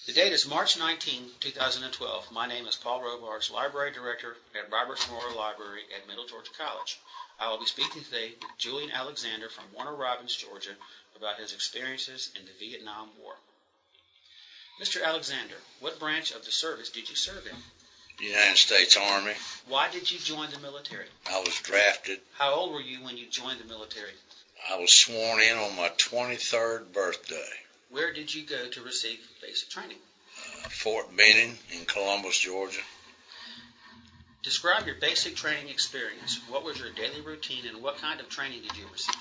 The date is March 19, 2012. My name is Paul Robards, Library Director at Roberts Memorial Library at Middle Georgia College. I will be speaking today with Julian Alexander from Warner Robins, Georgia, about his experiences in the Vietnam War. Mr. Alexander, what branch of the service did you serve in? The United States Army. Why did you join the military? I was drafted. How old were you when you joined the military? I was sworn in on my 23rd birthday. Where did you go to receive basic training? Fort Benning in Columbus, Georgia. Describe your basic training experience. What was your daily routine and what kind of training did you receive?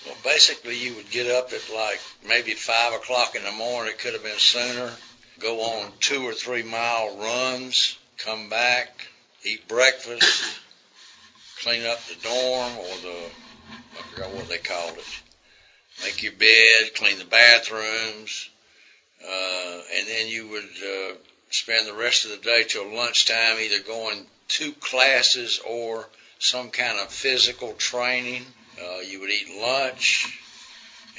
Well, basically you would get up at like maybe 5 o'clock in the morning. It could have been sooner. Go on 2 or 3 mile runs, come back, eat breakfast, clean up the dorm or I forgot what they called it. Make your bed, clean the bathrooms, and then you would spend the rest of the day till lunchtime either going to classes or some kind of physical training. You would eat lunch,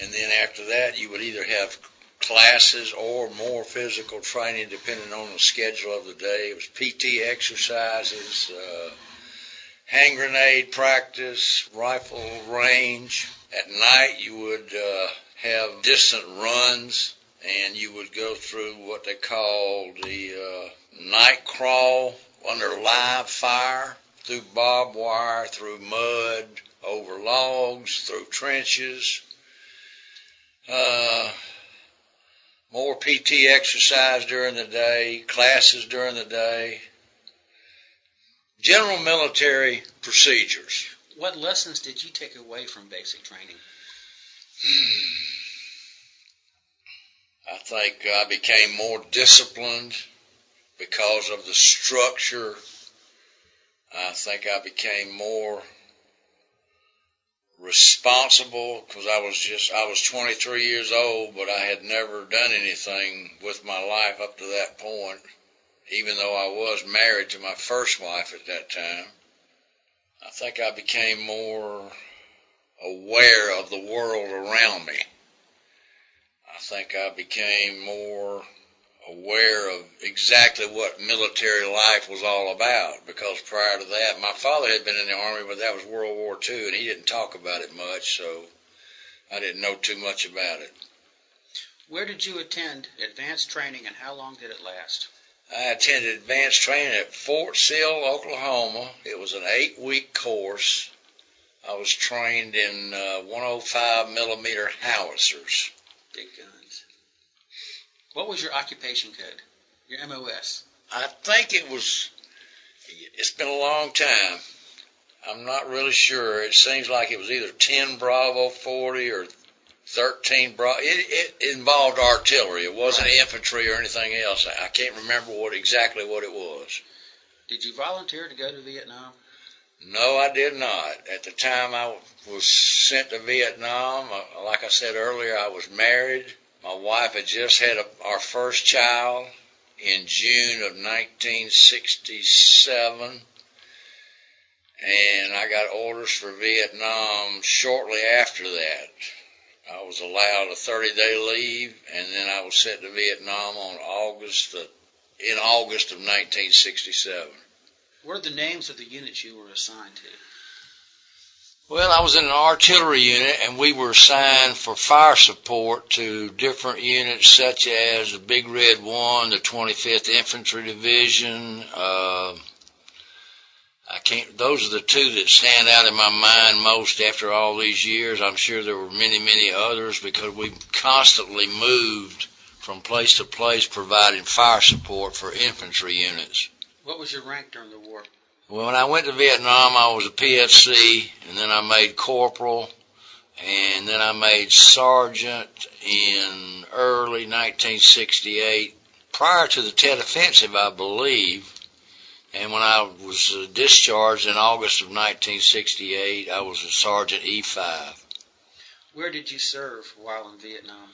and then after that you would either have classes or more physical training depending on the schedule of the day. It was PT exercises, hand grenade practice, rifle range. At night you would have distant runs, and you would go through what they called the night crawl under live fire, through barbed wire, through mud, over logs, through trenches. More PT exercise during the day, classes during the day. General military procedures. What lessons did you take away from basic training? I think I became more disciplined because of the structure. I think I became more responsible because I was 23 years old, but I had never done anything with my life up to that point, even though I was married to my first wife at that time. I think I became more aware of the world around me. I think I became more aware of exactly what military life was all about, because prior to that, my father had been in the Army, but that was World War II, and he didn't talk about it much, so I didn't know too much about it. Where did you attend advanced training, and how long did it last? I attended advanced training at Fort Sill, Oklahoma. It was an 8-week course. I was trained in 105 millimeter howitzers. Big guns. What was your occupation code, your MOS? I think it's been a long time. I'm not really sure. It seems like it was either 10 Bravo 40 or 13 Bravo. It involved artillery. It wasn't infantry or anything else. I can't remember exactly what it was. Did you volunteer to go to Vietnam? No, I did not. At the time I was sent to Vietnam, like I said earlier, I was married. My wife had just had our first child in June of 1967, and I got orders for Vietnam shortly after that. I was allowed a 30-day leave, and then I was sent to Vietnam in August of 1967. What are the names of the units you were assigned to? Well, I was in an artillery unit, and we were assigned for fire support to different units such as the Big Red 1, the 25th Infantry Division. Those are the two that stand out in my mind most after all these years. I'm sure there were many, many others because we constantly moved from place to place providing fire support for infantry units. What was your rank during the war? Well, when I went to Vietnam, I was a PFC, and then I made corporal, and then I made sergeant in early 1968, prior to the Tet Offensive, I believe. And when I was discharged in August of 1968, I was a Sergeant E5. Where did you serve while in Vietnam?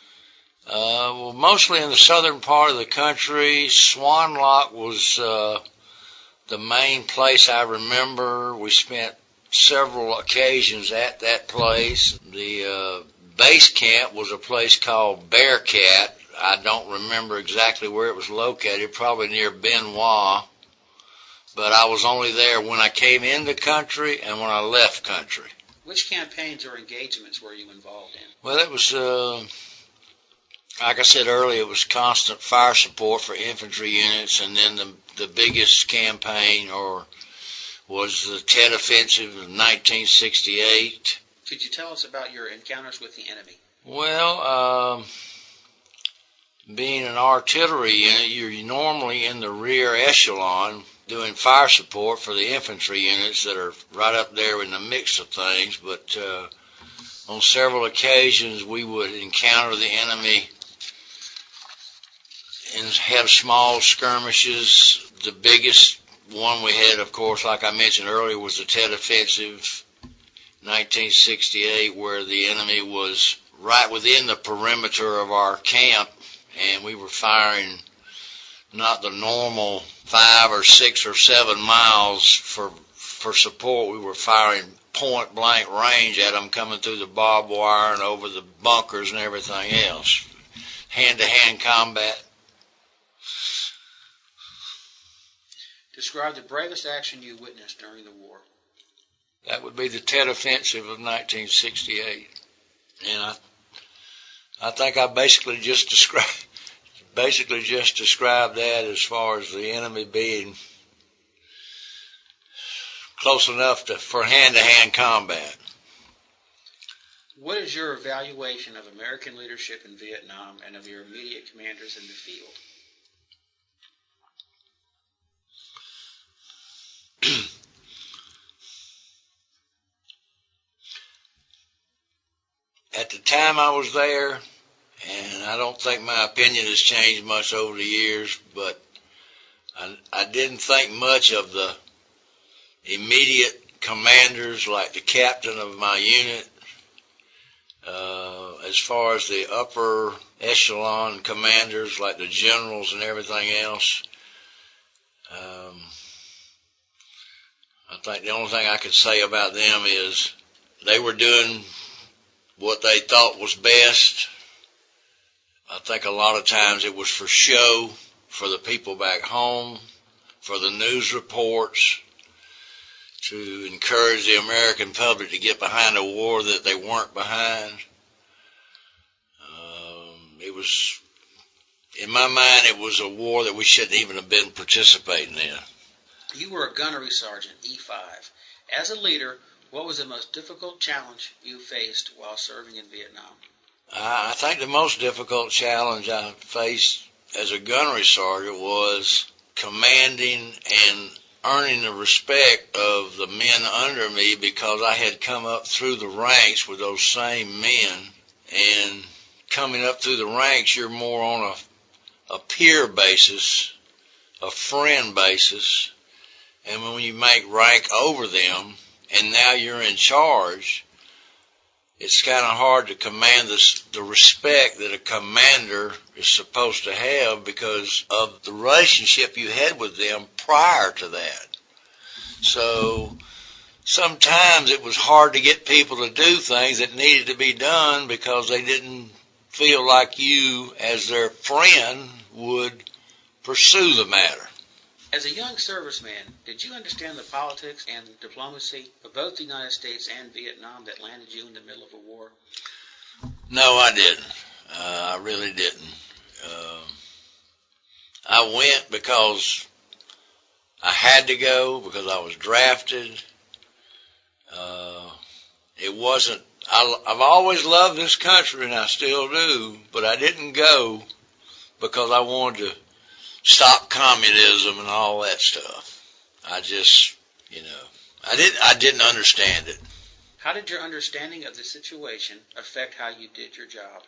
Well, mostly in the southern part of the country. Swan Lock was the main place I remember. We spent several occasions at that place. The base camp was a place called Bearcat. I don't remember exactly where it was located, probably near Benoit, but I was only there when I came into country and when I left country. Which campaigns or engagements were you involved in? Well, it was, like I said earlier, it was constant fire support for infantry units, and then the biggest campaign was the Tet Offensive of 1968. Could you tell us about your encounters with the enemy? Well, being an artillery unit, you're normally in the rear echelon doing fire support for the infantry units that are right up there in the mix of things, but on several occasions we would encounter the enemy and have small skirmishes. The biggest one we had, of course, like I mentioned earlier, was the Tet Offensive 1968, where the enemy was right within the perimeter of our camp, and we were firing not the normal 5 or 6 or 7 miles for support. We were firing point blank range at them, coming through the barbed wire and over the bunkers and everything else. Hand-to-hand combat. Describe the bravest action you witnessed during the war. That would be the Tet Offensive of 1968. And I think I basically just described that as far as the enemy being close enough for hand-to-hand combat. What is your evaluation of American leadership in Vietnam and of your immediate commanders in the field? At the time I was there, and I don't think my opinion has changed much over the years, but I didn't think much of the immediate commanders like the captain of my unit. As far as the upper echelon commanders like the generals and everything else, I think the only thing I could say about them is they were doing what they thought was best. I think a lot of times it was for show, for the people back home, for the news reports, to encourage the American public to get behind a war that they weren't behind. It was, in my mind, it was a war that we shouldn't even have been participating in. You were a gunnery sergeant, E5. As a leader, what was the most difficult challenge you faced while serving in Vietnam? I think the most difficult challenge I faced as a gunnery sergeant was commanding and earning the respect of the men under me, because I had come up through the ranks with those same men, and coming up through the ranks, you're more on a peer basis, a friend basis, and when you make rank over them, and now you're in charge, it's kind of hard to command the respect that a commander is supposed to have because of the relationship you had with them prior to that. So sometimes it was hard to get people to do things that needed to be done because they didn't feel like you, as their friend, would pursue the matter. As a young serviceman, did you understand the politics and diplomacy of both the United States and Vietnam that landed you in the middle of a war? No, I didn't. I really didn't. I went because I had to go, because I was drafted. It wasn't, I've always loved this country, and I still do, but I didn't go because I wanted to stop communism and all that stuff. I just, I didn't understand it. How did your understanding of the situation affect how you did your job?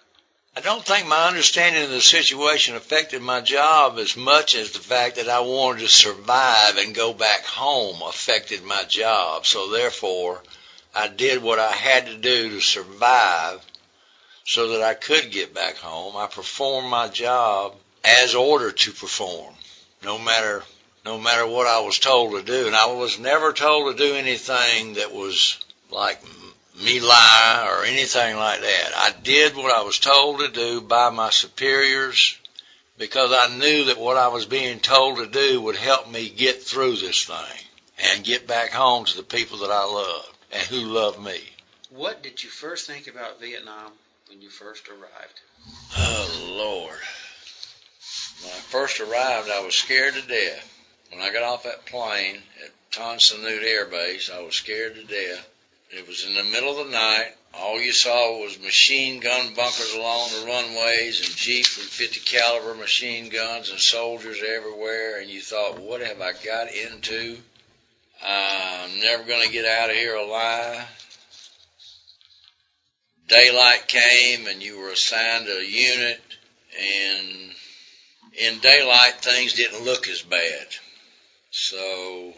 I don't think my understanding of the situation affected my job as much as the fact that I wanted to survive and go back home affected my job. So therefore, I did what I had to do to survive so that I could get back home. I performed my job as ordered to perform, no matter what I was told to do. And I was never told to do anything that was like me lie or anything like that. I did what I was told to do by my superiors because I knew that what I was being told to do would help me get through this thing and get back home to the people that I loved and who loved me. What did you first think about Vietnam when you first arrived? Oh, Lord. When I first arrived, I was scared to death. When I got off that plane at Tan Son Nhut Air Base, I was scared to death. It was in the middle of the night. All you saw was machine gun bunkers along the runways and jeeps with 50 caliber machine guns and soldiers everywhere, and you thought, what have I got into? I'm never going to get out of here alive. Daylight came and you were assigned a unit, and in daylight things didn't look as bad. So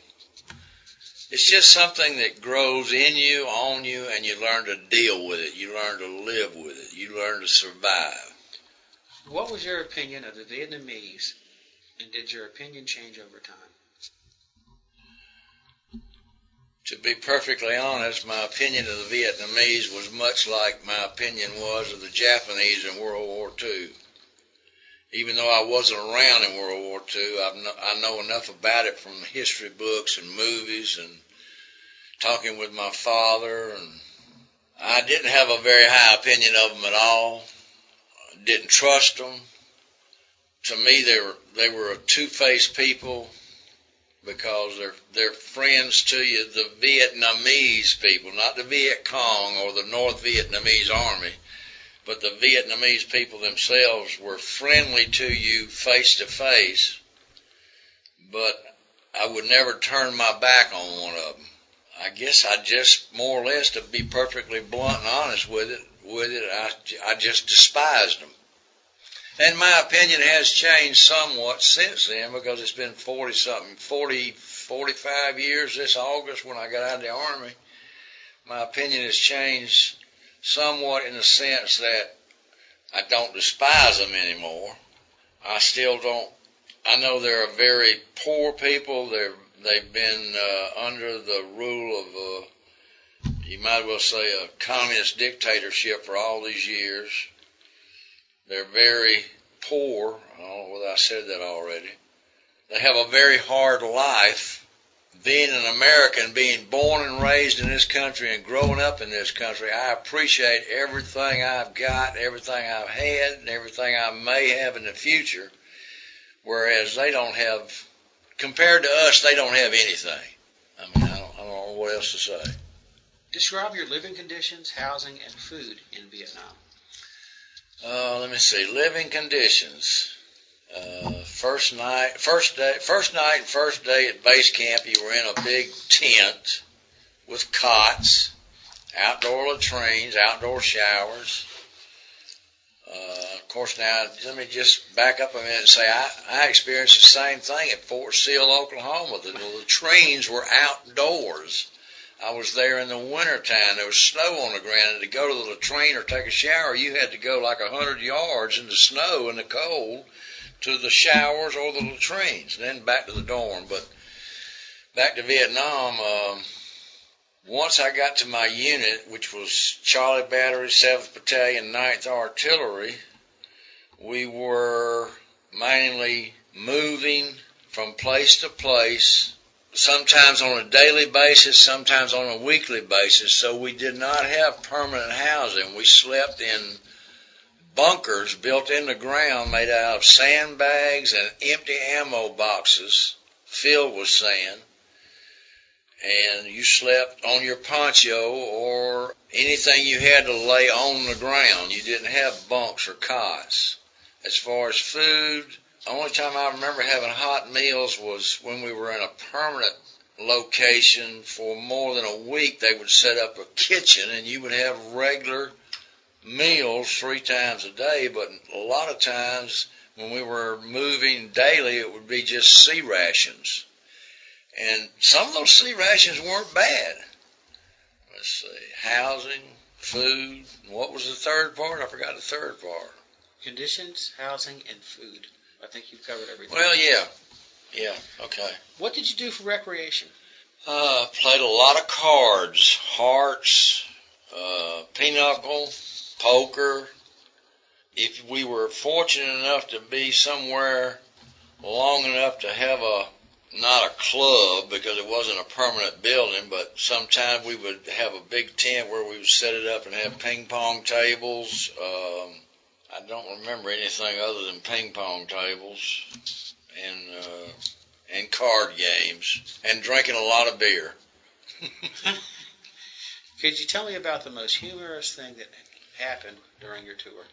it's just something that grows in you, on you, and you learn to deal with it. You learn to live with it. You learn to survive. What was your opinion of the Vietnamese, and did your opinion change over time? To be perfectly honest, my opinion of the Vietnamese was much like my opinion was of the Japanese in World War II. Even though I wasn't around in World War II, I know enough about it from history books and movies and talking with my father. And I didn't have a very high opinion of them at all. I didn't trust them. To me, they were a two-faced people because they're friends to you, the Vietnamese people, not the Viet Cong or the North Vietnamese Army. But the Vietnamese people themselves were friendly to you face to face, but I would never turn my back on one of them. I guess I just more or less, to be perfectly blunt and honest with it, I just despised them. And my opinion has changed somewhat since then because it's been 45 years this August when I got out of the Army. My opinion has changed somewhat in the sense that I don't despise them anymore. I still don't. I know they're a very poor people. They've been under the rule of, you might well say, a communist dictatorship for all these years. They're very poor. I don't know whether I said that already. They have a very hard life. Being an American, being born and raised in this country and growing up in this country, I appreciate everything I've got, everything I've had, and everything I may have in the future, whereas they don't have, compared to us, they don't have anything. I mean, I don't know what else to say. Describe your living conditions, housing, and food in Vietnam. Let me see. Living conditions. First night, first day at base camp, you were in a big tent with cots, outdoor latrines, outdoor showers. Of course, now, let me just back up a minute and say I experienced the same thing at Fort Sill, Oklahoma. The latrines were outdoors. I was there in the wintertime. There was snow on the ground, and to go to the latrine or take a shower, you had to go like 100 yards in the snow and the cold to the showers or the latrines, then back to the dorm. But back to Vietnam, once I got to my unit, which was Charlie Battery, 7th Battalion, 9th Artillery, we were mainly moving from place to place, sometimes on a daily basis, sometimes on a weekly basis, so we did not have permanent housing. We slept in bunkers built in the ground made out of sandbags and empty ammo boxes filled with sand, and you slept on your poncho or anything you had to lay on the ground. You didn't have bunks or cots. As far as food, the only time I remember having hot meals was when we were in a permanent location for more than a week. They would set up a kitchen and you would have regular meals 3 times a day, but a lot of times when we were moving daily, it would be just sea rations. And some of those sea rations weren't bad. Let's see, housing, food, and what was the third part? I forgot the third part. Conditions, housing, and food. I think you've covered everything. Well, yeah, okay. What did you do for recreation? Played a lot of cards, hearts, pinochle, poker. If we were fortunate enough to be somewhere long enough to have not a club because it wasn't a permanent building, but sometimes we would have a big tent where we would set it up and have ping pong tables. I don't remember anything other than ping pong tables and card games and drinking a lot of beer. Could you tell me about the most humorous thing that happened during your tour?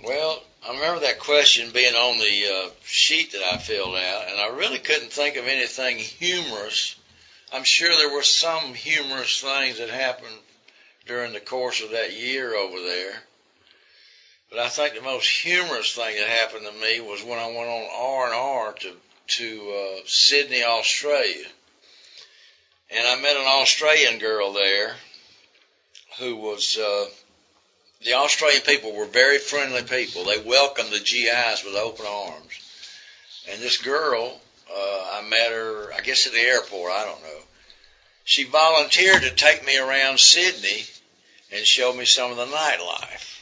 Well, I remember that question being on the sheet that I filled out, and I really couldn't think of anything humorous. I'm sure there were some humorous things that happened during the course of that year over there. But I think the most humorous thing that happened to me was when I went on R&R to Sydney, Australia. And I met an Australian girl there who was, the Australian people were very friendly people. They welcomed the GIs with open arms. And this girl, I met her, I guess at the airport, I don't know. She volunteered to take me around Sydney and show me some of the nightlife.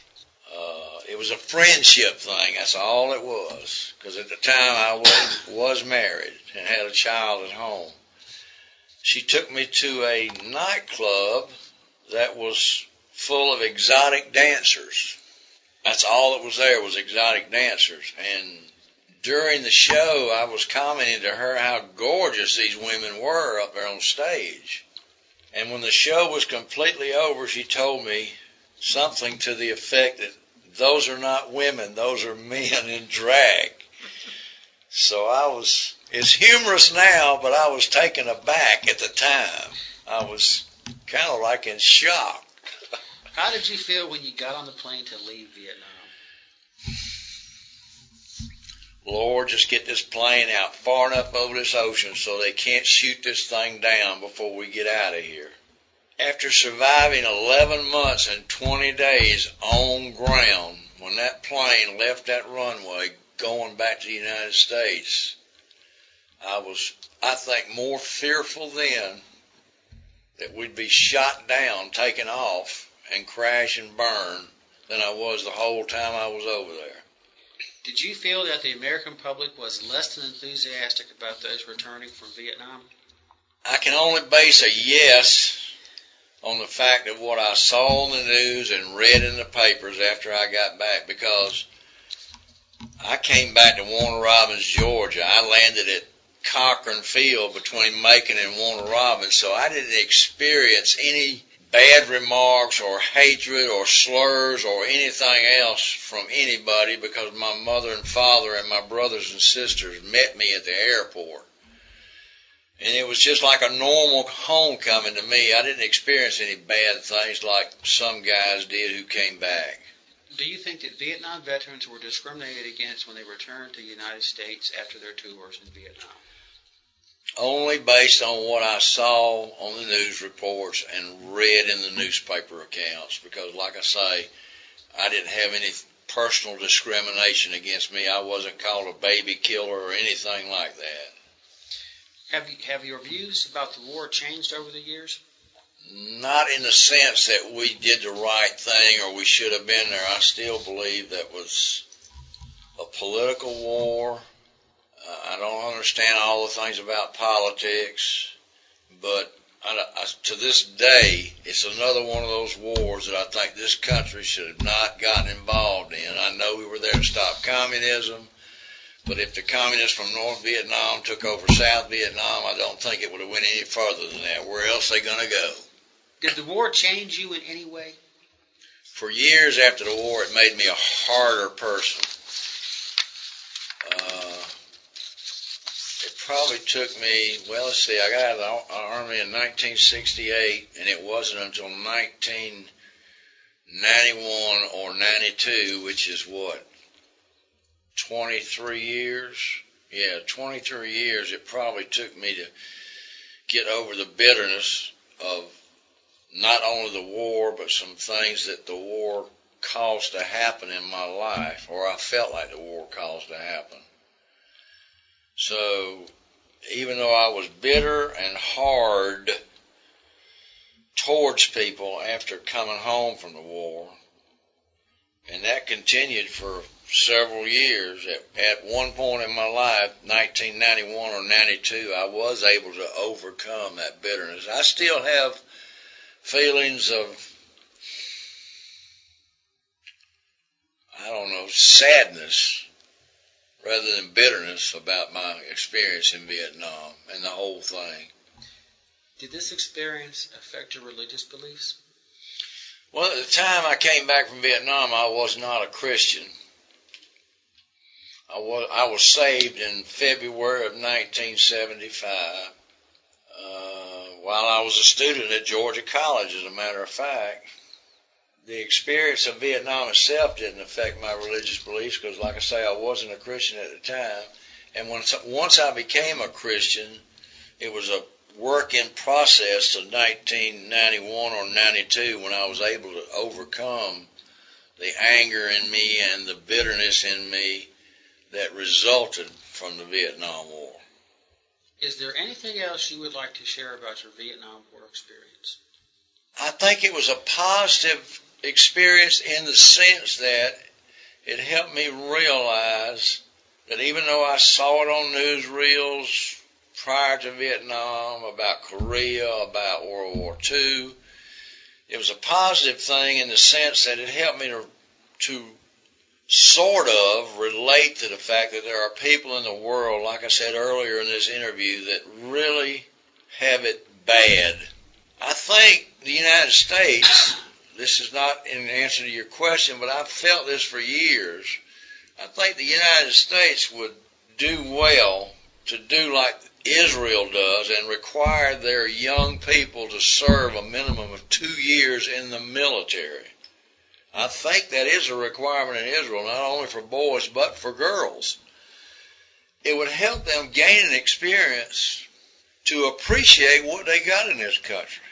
It was a friendship thing, that's all it was. Because at the time I was married and had a child at home. She took me to a nightclub that was full of exotic dancers. That's all that was there was exotic dancers. And during the show, I was commenting to her how gorgeous these women were up there on stage. And when the show was completely over, she told me something to the effect that those are not women, those are men in drag. So it's humorous now, but I was taken aback at the time. I was kind of like in shock. How did you feel when you got on the plane to leave Vietnam? Lord, just get this plane out far enough over this ocean so they can't shoot this thing down before we get out of here. After surviving 11 months and 20 days on ground, when that plane left that runway going back to the United States, I was, I think, more fearful then that we'd be shot down, taken off, and crash and burn than I was the whole time I was over there. Did you feel that the American public was less than enthusiastic about those returning from Vietnam? I can only base a yes on the fact of what I saw on the news and read in the papers after I got back, because I came back to Warner Robins, Georgia. I landed at Cochran Field between Macon and Warner Robins, so I didn't experience any bad remarks or hatred or slurs or anything else from anybody, because my mother and father and my brothers and sisters met me at the airport. And it was just like a normal homecoming to me. I didn't experience any bad things like some guys did who came back. Do you think that Vietnam veterans were discriminated against when they returned to the United States after their tours in Vietnam? Only based on what I saw on the news reports and read in the newspaper accounts, because like I say, I didn't have any personal discrimination against me. I wasn't called a baby killer or anything like that. Have your views about the war changed over the years? Not in the sense that we did the right thing or we should have been there. I still believe that was a political war. I don't understand all the things about politics, but to this day, it's another one of those wars that I think this country should have not gotten involved in. I know we were there to stop communism, but if the communists from North Vietnam took over South Vietnam, I don't think it would have went any further than that. Where else are they going to go? Did the war change you in any way? For years after the war, it made me a harder person. It probably took me, well, let's see, I got out of the Army in 1968, and it wasn't until 1991 or 92, which is what, 23 years? Yeah, 23 years it probably took me to get over the bitterness of not only the war, but some things that the war caused to happen in my life, or I felt like the war caused to happen. So even though I was bitter and hard towards people after coming home from the war. And that continued for several years. At one point in my life, 1991 or 92, I was able to overcome that bitterness. I still have feelings of, sadness rather than bitterness about my experience in Vietnam and the whole thing. Did this experience affect your religious beliefs? Well, at the time I came back from Vietnam, I was not a Christian. I was saved in February of 1975 while I was a student at Georgia College, as a matter of fact. The experience of Vietnam itself didn't affect my religious beliefs because, like I say, I wasn't a Christian at the time. And once I became a Christian, it was a work in process to 1991 or 92 when I was able to overcome the anger in me and the bitterness in me that resulted from the Vietnam War. Is there anything else you would like to share about your Vietnam War experience? I think it was a positive experience in the sense that it helped me realize that even though I saw it on newsreels prior to Vietnam, about Korea, about World War II, it was a positive thing in the sense that it helped me to sort of relate to the fact that there are people in the world, like I said earlier in this interview, that really have it bad. I think the United States, this is not in answer to your question, but I've felt this for years. I think the United States would do well to do like Israel does and require their young people to serve a minimum of 2 years in the military. I think that is a requirement in Israel, not only for boys but for girls. It would help them gain an experience to appreciate what they got in this country.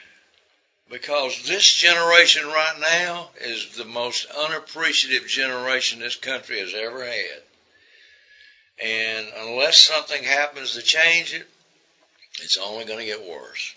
Because this generation right now is the most unappreciative generation this country has ever had. And unless something happens to change it, it's only going to get worse.